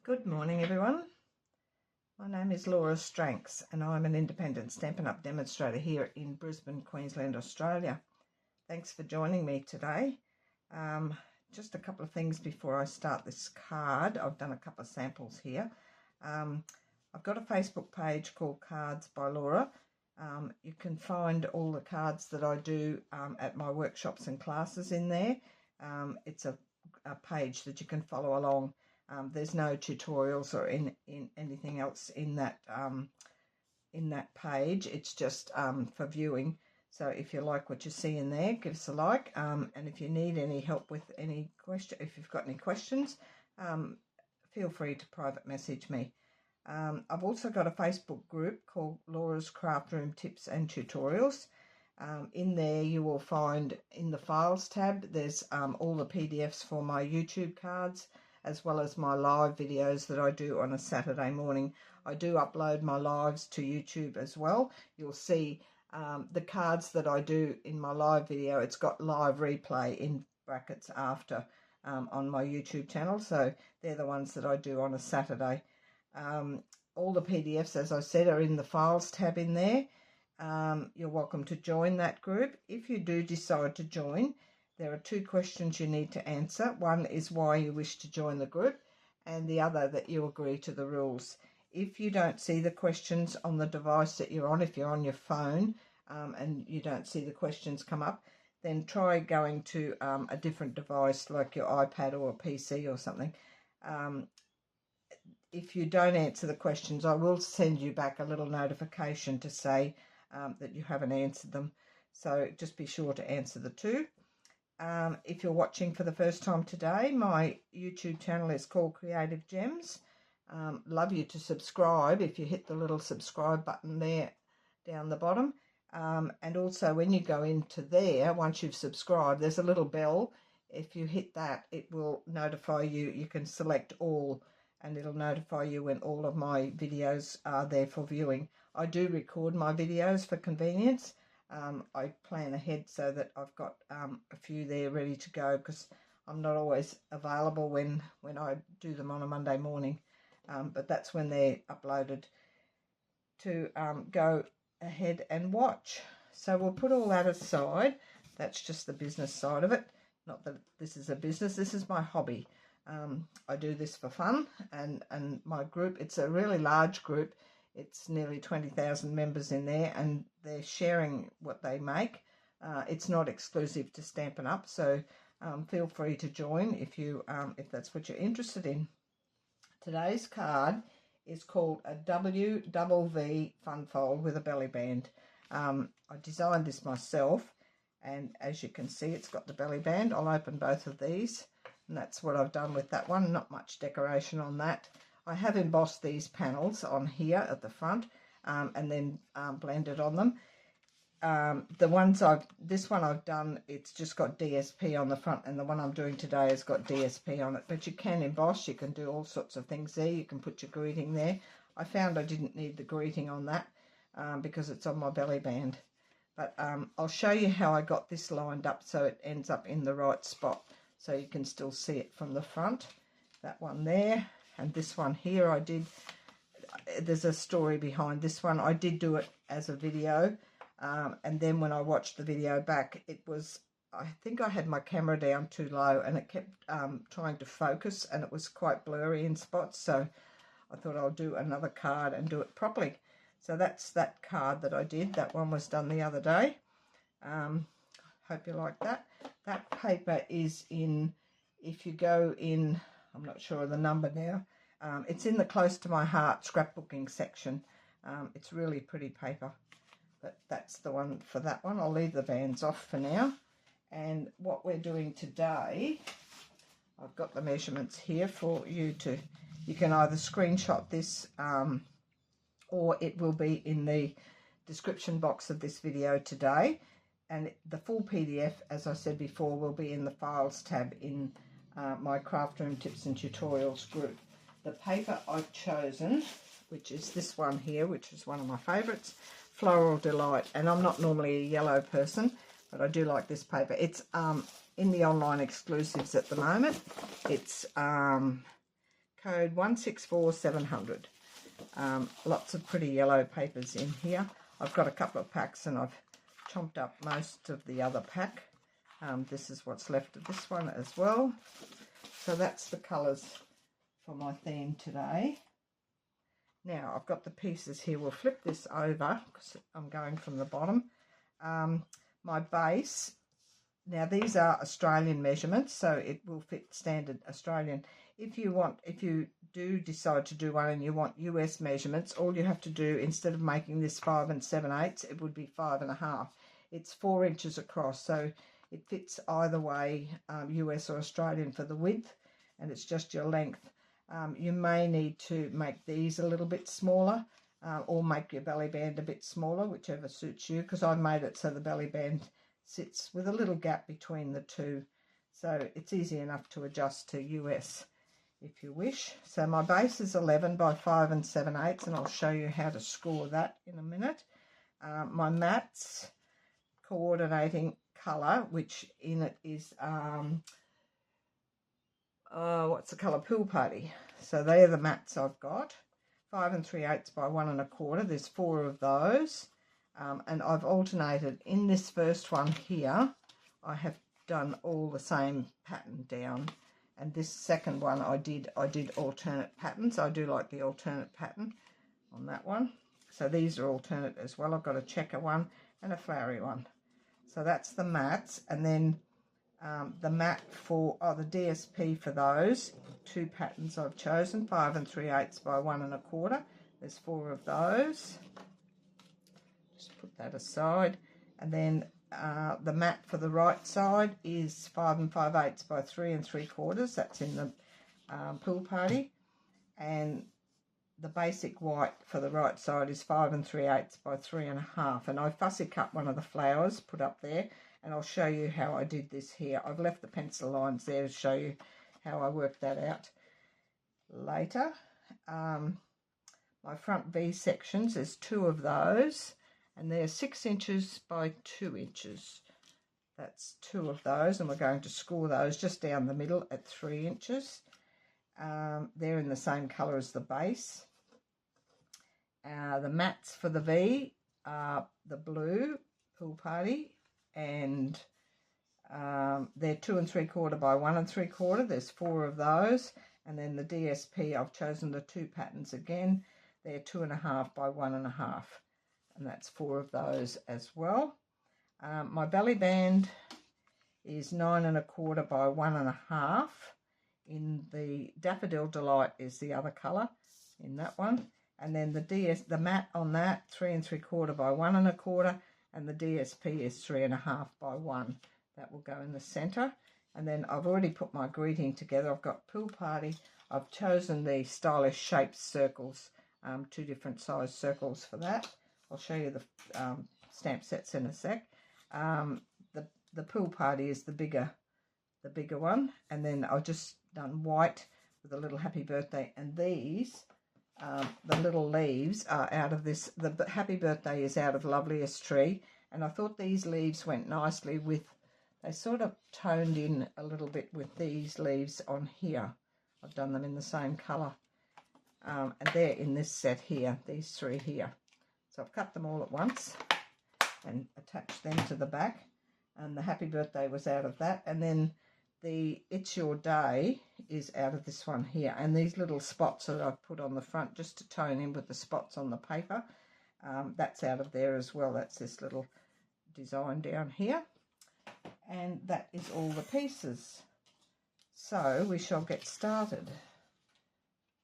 Good morning, everyone. My name is Laura Stranks and I'm an independent Stampin' Up! Demonstrator here in Brisbane, Queensland, Australia. Thanks for joining me today. Just a couple of things before I start this card. I've done a couple of samples here. I've got a Facebook page called Cards by Laura. You can find all the cards that I do at my workshops and classes in there. It's a page that you can follow along. There's no tutorials or in anything else in that page. It's just for viewing. So if you like what you see in there, give us a like. And if you need any help with any question, if you've got any questions, feel free to private message me. I've also got a Facebook group called Laura's Craft Room Tips and Tutorials. In there you will find in the Files tab, there's all the PDFs for my YouTube cards, as well as my live videos that I do on a Saturday morning. I do upload my lives to YouTube as well. You'll see the cards that I do in my live video, it's got live replay in brackets after on my YouTube channel. So they're the ones that I do on a Saturday. All the PDFs, as I said, are in the Files tab in there. You're welcome to join that group. If you do decide to join, there are two questions you need to answer. One is why you wish to join the group, and the other that you agree to the rules. If you don't see the questions on the device that you're on, if you're on your phone and you don't see the questions come up, then try going to a different device like your iPad or a PC or something. If you don't answer the questions, I will send you back a little notification to say that you haven't answered them. So just be sure to answer the two. If you're watching for the first time today, my YouTube channel is called Creative Gems. Love you to subscribe if you hit the little subscribe button there down the bottom. And also when you go into there, once you've subscribed, there's a little bell. If you hit that, it will notify you. You can select all and it'll notify you when all of my videos are there for viewing. I do record my videos for convenience. I plan ahead so that I've got a few there ready to go, because I'm not always available when I do them on a Monday morning, but that's when they're uploaded to go ahead and watch. So we'll put all that aside. That's just the business side of it. Not that this is a business, this is my hobby. I do this for fun, and my group, it's a really large group. It's nearly 20,000 members in there, and they're sharing what they make. It's not exclusive to Stampin' Up, so feel free to join if that's what you're interested in. Today's card is called a WVV Fun Fold with a belly band. I designed this myself, and as you can see, it's got the belly band. I'll open both of these, and that's what I've done with that one. Not much decoration on that. I have embossed these panels on here at the front and then blended on them. This one I've done, it's just got DSP on the front, and the one I'm doing today has got DSP on it. But you can emboss, you can do all sorts of things there. You can put your greeting there. I found I didn't need the greeting on that because it's on my belly band. But I'll show you how I got this lined up so it ends up in the right spot, so you can still see it from the front. That one there. And this one here, there's a story behind this one. I did do it as a video, and then when I watched the video back, I think I had my camera down too low, and it kept trying to focus, and it was quite blurry in spots, so I thought I'll do another card and do it properly. So that's that card that I did. That one was done the other day. Hope you like that. That paper is in, if you go in, I'm not sure of the number now. It's in the Close to My Heart scrapbooking section. It's really pretty paper, but that's the one for that one. I'll leave the bands off for now. And what we're doing today, I've got the measurements here for you to, you can either screenshot this or it will be in the description box of this video today. And the full PDF, as I said before, will be in the Files tab in my Craft Room Tips and Tutorials group. The paper I've chosen, which is this one here, which is one of my favourites, Floral Delight. And I'm not normally a yellow person, but I do like this paper. It's in the online exclusives at the moment. It's code 164700. Lots of pretty yellow papers in here. I've got a couple of packs and I've chomped up most of the other pack. This is what's left of this one as well. So that's the colours for my theme today. Now I've got the pieces here. We'll flip this over because I'm going from the bottom. My base, now these are Australian measurements, so it will fit standard Australian. If you do decide to do one and you want US measurements, all you have to do, instead of making this 5 7/8, it would be 5 1/2. It's 4 inches across, so it fits either way, US or Australian for the width, and it's just your length. You may need to make these a little bit smaller, or make your belly band a bit smaller, whichever suits you, because I made it so the belly band sits with a little gap between the two, so it's easy enough to adjust to US if you wish. So my base is 11 by 5 7/8, and I'll show you how to score that in a minute. My mats coordinating colour, which in it is what's the colour? Pool Party. So they are the mats I've got. 5 3/8 by 1 1/4. There's 4 of those, and I've alternated. In this first one here, I have done all the same pattern down, and this second one I did alternate patterns. I do like the alternate pattern on that one. So these are alternate as well. I've got a checker one and a flowery one. So that's the mats, and then the mat for the DSP for those 2 patterns I've chosen, 5 3/8 by 1 1/4. There's 4 of those. Just put that aside, and then the mat for the right side is 5 5/8 by 3 3/4. That's in the Pool Party, and the basic white for the right side is 5 3/8 by 3 1/2. And I fussy cut one of the flowers, put up there, and I'll show you how I did this here. I've left the pencil lines there to show you how I worked that out later. My front V sections, there's 2 of those, and they're 6 inches by 2 inches. That's 2 of those, and we're going to score those just down the middle at 3 inches. They're in the same colour as the base. The mats for the V are the blue Pool Party, and they're 2 3/4 by 1 3/4. There's 4 of those, and then the DSP, I've chosen the 2 patterns again. They're 2 1/2 by 1 1/2, and that's 4 of those as well. My belly band is 9 1/4 by 1 1/2. In the Daffodil Delight is the other colour in that one, and then the mat on that 3 3/4 by 1 1/4, and the DSP is 3 1/2 by 1. That will go in the centre. And then I've already put my greeting together. I've got Pool Party. I've chosen the Stylish Shapes circles, 2 different size circles for that. I'll show you the stamp sets in a sec. The Pool Party is the bigger one, and then I've just done white with a little happy birthday, and these the little leaves are out of this. The happy birthday is out of Loveliest Tree, and I thought these leaves went nicely with, they sort of toned in a little bit with these leaves on here. I've done them in the same colour, and they're in this set here, these 3 here. So I've cut them all at once and attached them to the back, and the happy birthday was out of that, and then the It's Your Day is out of this one here, and these little spots that I've put on the front just to tone in with the spots on the paper, that's out of there as well. That's this little design down here, and that is all the pieces. So we shall get started.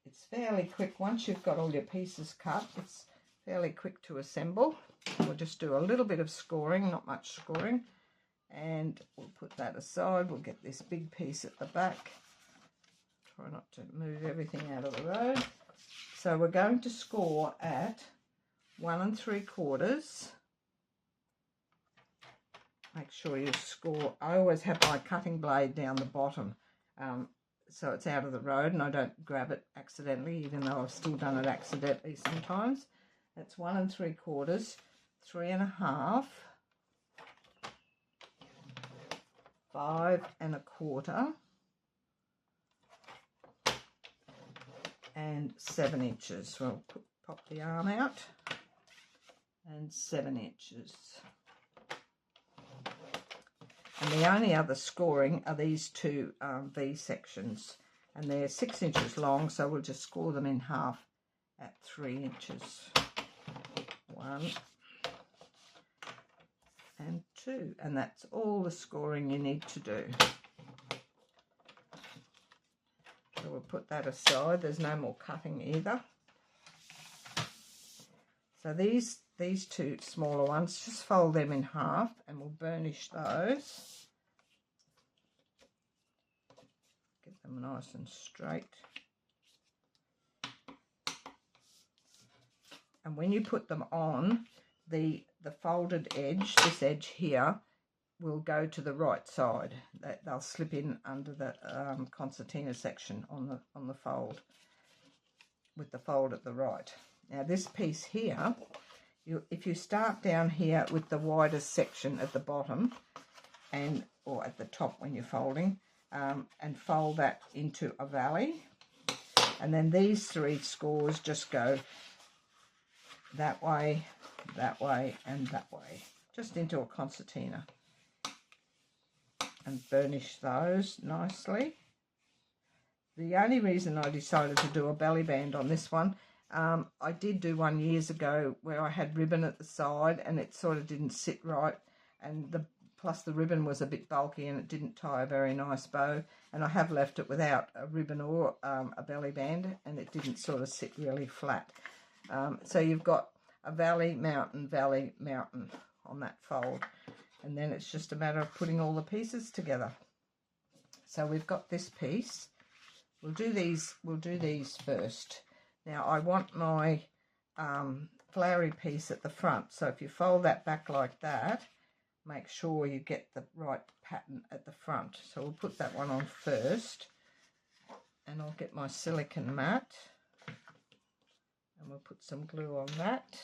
It's fairly quick once you've got all your pieces cut. It's fairly quick to assemble. We'll just do a little bit of scoring, not much scoring, and we'll put that aside. We'll get this big piece at the back. Try not to move everything out of the road. So we're going to score at 1 3/4. Make sure you score. I always have my cutting blade down the bottom, so it's out of the road and I don't grab it accidentally, even though I've still done it accidentally sometimes. That's 1 3/4, 3 1/2, 5 1/4, and 7 inches. We'll pop the arm out, and 7 inches. And the only other scoring are these two V sections, and they're 6 inches long, so we'll just score them in half at 3 inches. 1 and 2, and that's all the scoring you need to do. So we'll put that aside. There's no more cutting either. So these two smaller ones, just fold them in half, and we'll burnish those. Get them nice and straight. And when you put them on, the folded edge, this edge here, will go to the right side. They'll slip in under the concertina section on the fold, with the fold at the right. Now this piece here, if you start down here with the widest section at the bottom, or at the top when you're folding, and fold that into a valley, and then these 3 scores just go that way, and that way, just into a concertina, and burnish those nicely. The only reason I decided to do a belly band on this one, I did do one years ago where I had ribbon at the side and it sort of didn't sit right, and plus the ribbon was a bit bulky and it didn't tie a very nice bow, and I have left it without a ribbon or a belly band, and it didn't sort of sit really flat. So you've got a valley, mountain on that fold, and then it's just a matter of putting all the pieces together. So we've got this piece. We'll do these first. Now I want my flowery piece at the front, so if you fold that back like that, make sure you get the right pattern at the front. So we'll put that one on first, and I'll get my silicone mat, and we'll put some glue on that.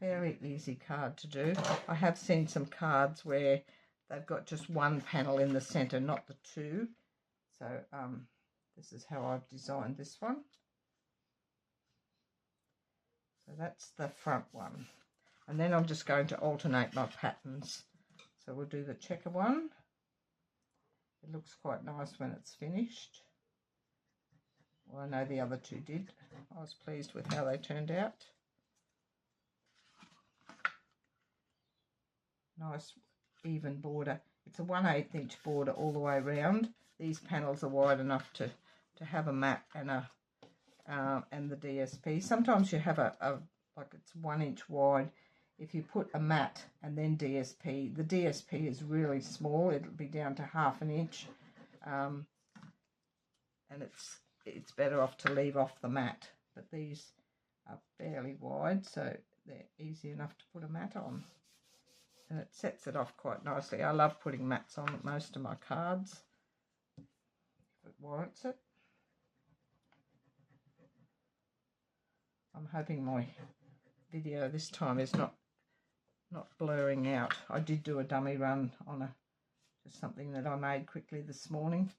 Very easy card to do. I have seen some cards where they've got just one panel in the centre, not the 2. So this is how I've designed this one. So that's the front one. And then I'm just going to alternate my patterns. So we'll do the checker one. It looks quite nice when it's finished. Well, I know the other 2 did. I was pleased with how they turned out. Nice even border. It's a 1/8 inch border all the way around. These panels are wide enough to have a mat and the DSP. Sometimes you have like it's 1 inch wide. If you put a mat and then DSP, the DSP is really small. It'll be down to 1/2 inch, and it's better off to leave off the mat. But these are fairly wide, so they're easy enough to put a mat on. And it sets it off quite nicely. I love putting mats on most of my cards, if it warrants it. I'm hoping my video this time is not blurring out. I did do a dummy run on just something that I made quickly this morning,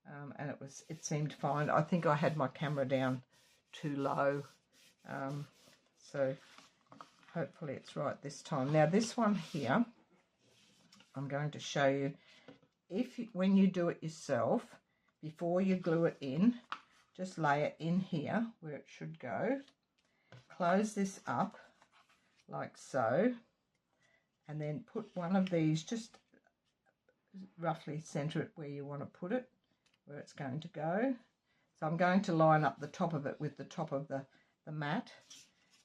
and it seemed fine. I think I had my camera down too low, so hopefully it's right this time. Now this one here, I'm going to show you, when you do it yourself, before you glue it in, just lay it in here where it should go. Close this up like so, and then put one of these, just roughly center it where you want to put it, where it's going to go. So I'm going to line up the top of it with the top of the mat,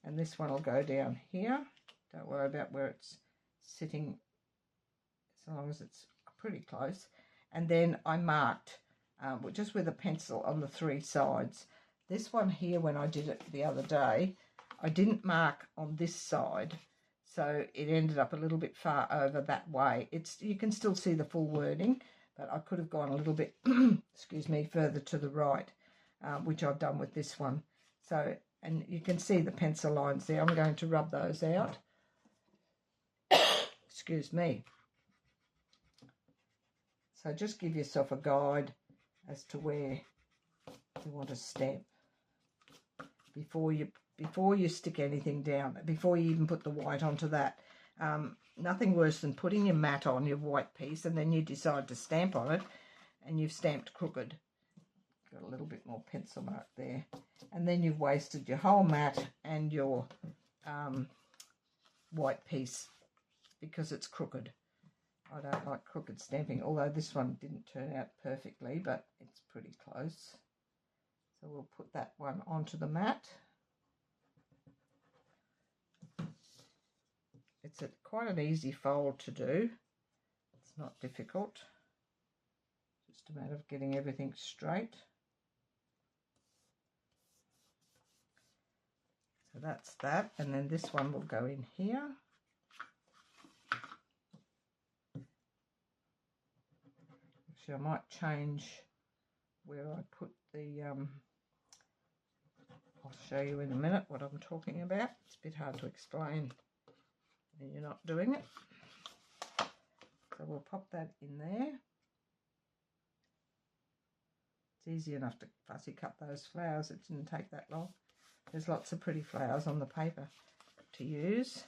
and this one will go down here. Don't worry about where it's sitting, as long as it's pretty close. And then I marked just with a pencil on the 3 sides. This one here, when I did it the other day, I didn't mark on this side, so it ended up a little bit far over that way. You can still see the full wording, but I could have gone a little bit, excuse me, further to the right, which I've done with this one. So, and you can see the pencil lines there. I'm going to rub those out. Excuse me. So just give yourself a guide as to where you want to stamp before you stick anything down, before you even put the white onto that. Nothing worse than putting your mat on your white piece and then you decide to stamp on it and you've stamped crooked. Got a little bit more pencil mark there. And then you've wasted your whole mat and your white piece because it's crooked. I don't like crooked stamping, although this one didn't turn out perfectly, but it's pretty close. So we'll put that one onto the mat. It's quite an easy fold to do. It's not difficult. Just a matter of getting everything straight. So that's that, and then this one will go in here. Actually, I might change where I put the, I'll show you in a minute what I'm talking about. It's a bit hard to explain when you're not doing it. So we'll pop that in there. It's easy enough to fussy cut those flowers. It didn't take that long. There's lots of pretty flowers on the paper to use.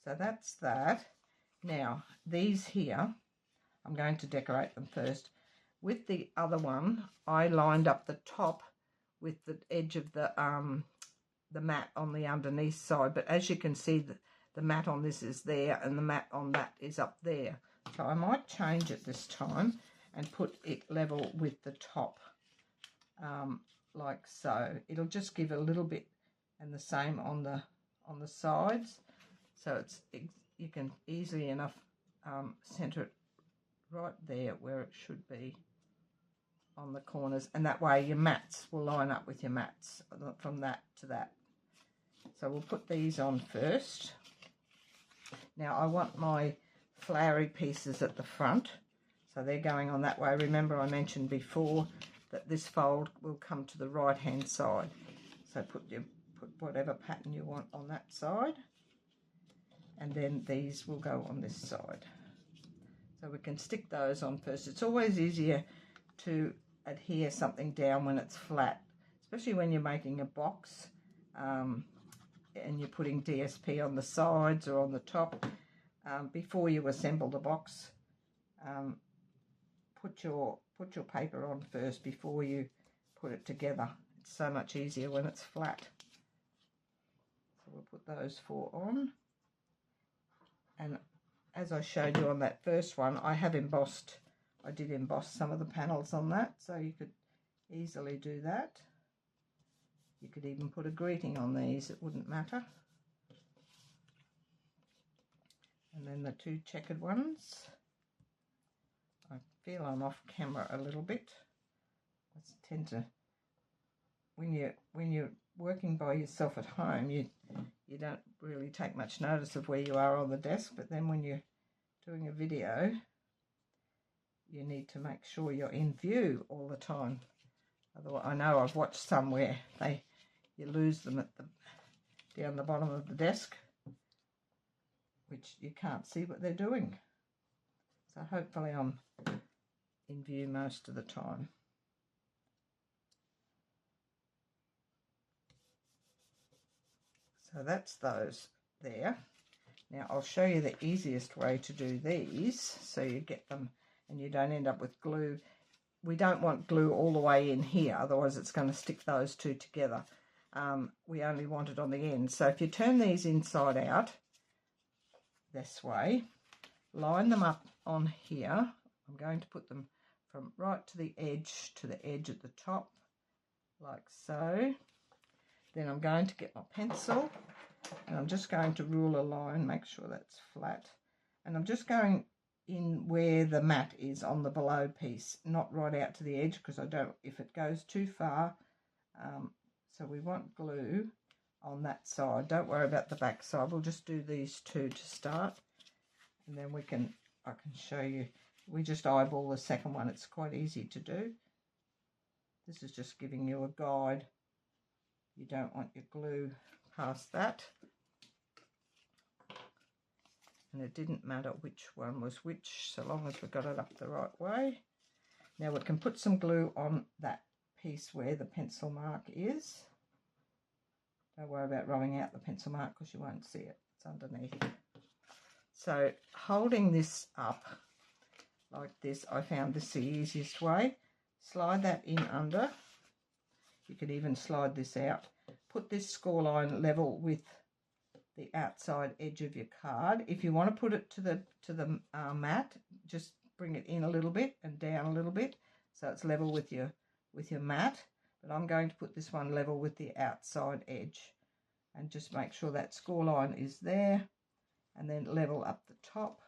So that's that. Now, these here, I'm going to decorate them first. With the other one, I lined up the top with the edge of the mat on the underneath side. But as you can see, the mat on this is there and the mat on that is up there. So I might change it this time and put it level with the top. Like so. It'll just give a little bit, and the same on the sides, so you can easily enough center it right there where it should be on the corners, and that way your mats will line up with your mats from that to that. So we'll put these on first. Now I want my flowery pieces at the front, so they're going on that way. Remember I mentioned before that this fold will come to the right hand side, so put whatever pattern you want on that side, and then these will go on this side. So we can stick those on first. It's always easier to adhere something down when it's flat, especially when you're making a box and you're putting DSP on the sides or on the top. Before you assemble the box, put your paper on first before you put it together. It's so much easier when it's flat. So we'll put those 4 on. And as I showed you on that first one, I did emboss some of the panels on that, so you could easily do that. You could even put a greeting on these, it wouldn't matter. And then the 2 checkered ones. I feel I'm off camera a little bit. I tend to, when you're working by yourself at home, you don't really take much notice of where you are on the desk, but then when you're doing a video, you need to make sure you're in view all the time. Otherwise, I know I've watched some where you lose them at down the bottom of the desk, which you can't see what they're doing. So hopefully I'm in view most of the time. So that's those there. Now I'll show you the easiest way to do these so you get them and you don't end up with glue. We don't want glue all the way in here, otherwise it's going to stick those 2 together. We only want it on the end. So if you turn these inside out this way, line them up on here. I'm going to put them from right to the edge at the top, like so. Then I'm going to get my pencil and I'm just going to rule a line, make sure that's flat. And I'm just going in where the mat is on the below piece, not right out to the edge, because I don't, if it goes too far, so we want glue on that side. Don't worry about the back side. We'll just do these 2 to start, and then I can show you. We just eyeball the second one. It's quite easy to do. This is just giving you a guide. You don't want your glue past that. and it didn't matter which one was which so long as we got it up the right way. Now we can put some glue on that piece where the pencil mark is. Don't worry about rubbing out the pencil mark because you won't see it, it's underneath. So holding this up like this, I found this the easiest way. Slide that in under. You could even slide this out. Put this score line level with the outside edge of your card. If you want to put it to the mat, just bring it in a little bit and down a little bit so it's level with your mat. But I'm going to put this one level with the outside edge and just make sure that score line is there, and then level up the top.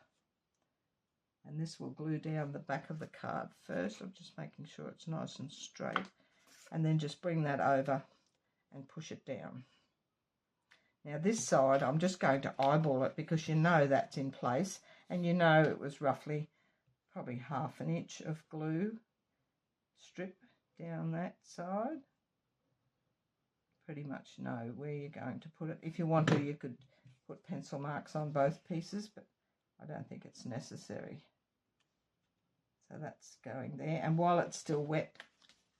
And this will glue down the back of the card first. I'm just making sure it's nice and straight, and then just bring that over and push it down. Now this side, I'm just going to eyeball it because you know that's in place, and you know it was roughly probably 1/2 inch of glue strip down that side. Pretty much know where you're going to put it. If you want to, you could put pencil marks on both pieces, but I don't think it's necessary. So that's going there, and while it's still wet,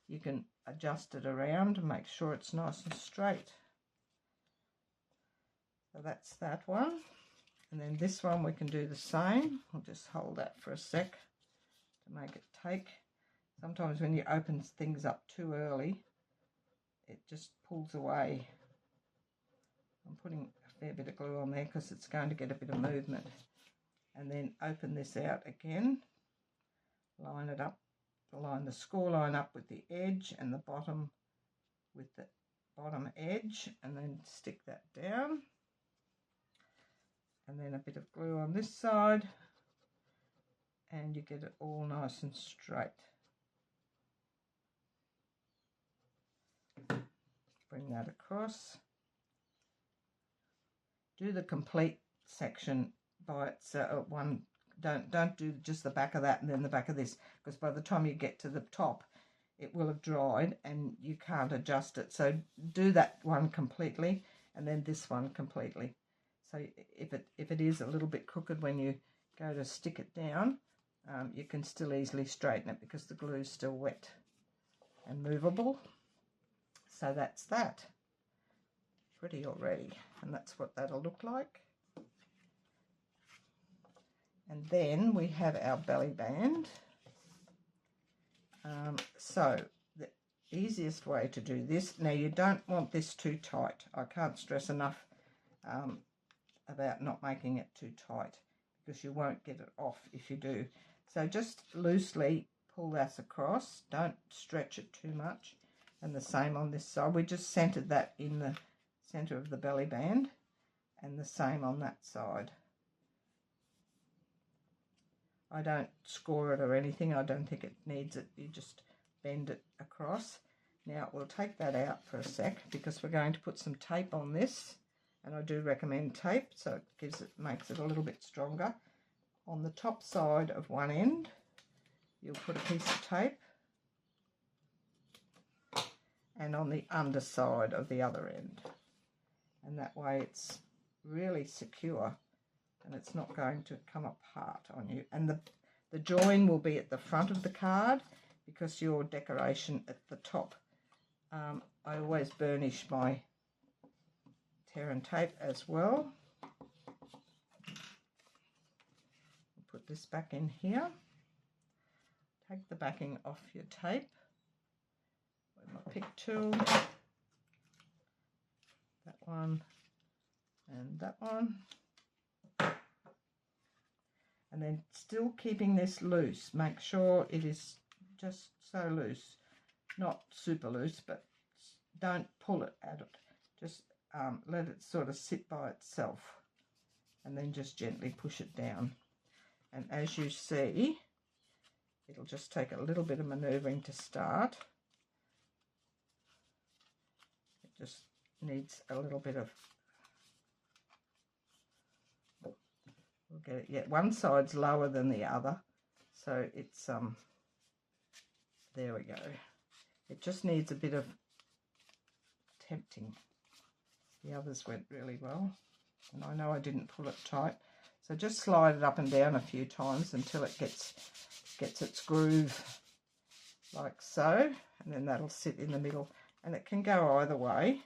you can adjust it around and make sure it's nice and straight. So that's that one, and then this one we can do the same. I'll just hold that for a sec to make it take. Sometimes when you open things up too early, it just pulls away. I'm putting a fair bit of glue on there because it's going to get a bit of movement. And then open this out again, line it up, line the score line up with the edge and the bottom with the bottom edge, and then stick that down. And then a bit of glue on this side, and you get it all nice and straight. Bring that across. Do the complete section by itself. Don't do just the back of that and then the back of this, because by the time you get to the top, it will have dried and you can't adjust it. So do that one completely, and then this one completely. So if it is a little bit crooked when you go to stick it down, you can still easily straighten it because the glue is still wet and movable. So that's that. Pretty already, and that's what that'll look like. And then we have our belly band. So the easiest way to do this, now you don't want this too tight. I can't stress enough about not making it too tight, because you won't get it off if you do. So just loosely pull that across, don't stretch it too much, and the same on this side. We just centered that in the center of the belly band, and the same on that side. I don't score it or anything. I don't think it needs it. You just bend it across. Now we'll take that out for a sec because we're going to put some tape on this, and I do recommend tape, so it makes it a little bit stronger. On the top side of one end, you'll put a piece of tape, and on the underside of the other end, and that way it's really secure and it's not going to come apart on you. And the join will be at the front of the card because your decoration at the top. I always burnish my tear and tape as well. Put this back in here. Take the backing off your tape with my pick tool. That one and that one. And then still keeping this loose. Make sure it is just so loose, not super loose, but don't pull it at it. Just let it sort of sit by itself, and then just gently push it down. And as you see, it'll just take a little bit of manoeuvring to start. It just needs a little bit of, we'll get it, yeah, one side's lower than the other, so it's there we go. It just needs a bit of tempting. The others went really well, and I know I didn't pull it tight, So just slide it up and down a few times until it gets its groove, like so, and then that'll sit in the middle. And it can go either way,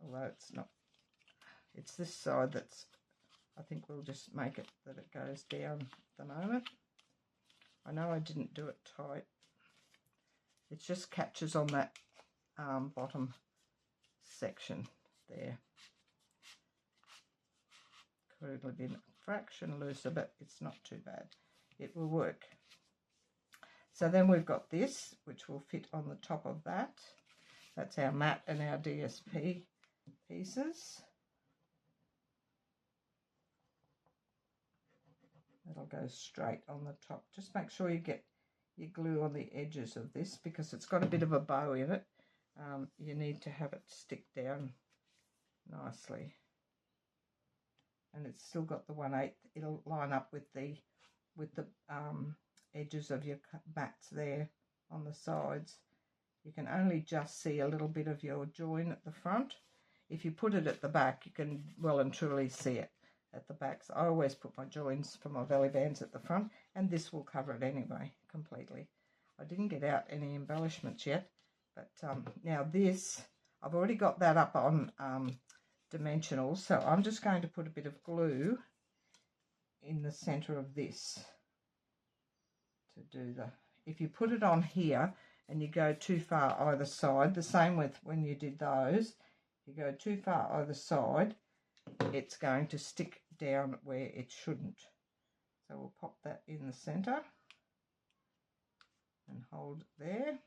although it's not. It's this side that's, I think we'll just make it that it goes down at the moment. I know I didn't do it tight. It just catches on that bottom section there. Could have been a fraction looser, but it's not too bad. It will work. So then we've got this, which will fit on the top of that. That's our matte and our DSP pieces. That'll go straight on the top. Just make sure you get your glue on the edges of this because it's got a bit of a bow in it. You need to have it stick down nicely. And it's still got the 1/8. It'll line up with the edges of your mats there on the sides. You can only just see a little bit of your join at the front. If you put it at the back, you can well and truly see it at the back. So I always put my joins for my belly bands at the front, and this will cover it anyway completely. I didn't get out any embellishments yet, but now this, I've already got that up on dimensionals, so I'm just going to put a bit of glue in the center of this to do the, if you put it on here and you go too far either side, the same with when you did those, if you go too far either side, it's going to stick down where it shouldn't. So we'll pop that in the center and hold there.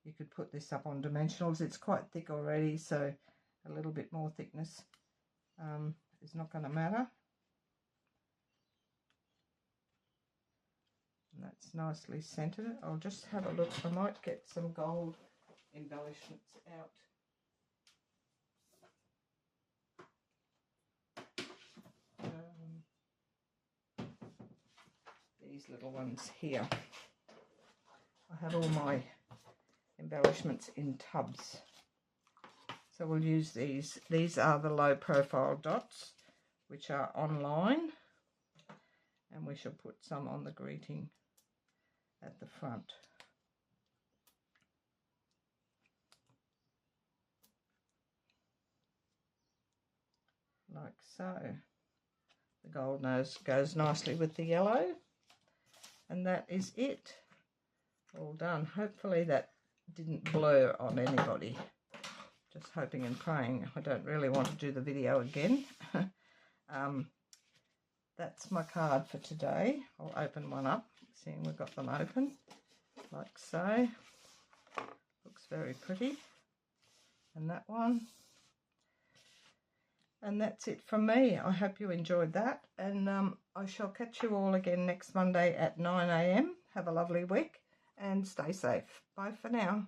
You could put this up on dimensionals. It's quite thick already, so a little bit more thickness is not going to matter. And that's nicely centered. I'll just have a look. I might get some gold embellishments out. These little ones here. I have all my embellishments in tubs, so we'll use these. These are the low profile dots, which are online, and we shall put some on the greeting at the front. Like so. The gold nose goes nicely with the yellow, and that is it. All done. Hopefully that didn't blur on anybody. Just hoping and praying. I don't really want to do the video again. That's my card for today. I'll open one up, seeing we've got them open, like so. Looks very pretty. And that one. And that's it from me. I hope you enjoyed that. And I shall catch you all again next Monday at 9 AM. Have a lovely week and stay safe. Bye for now.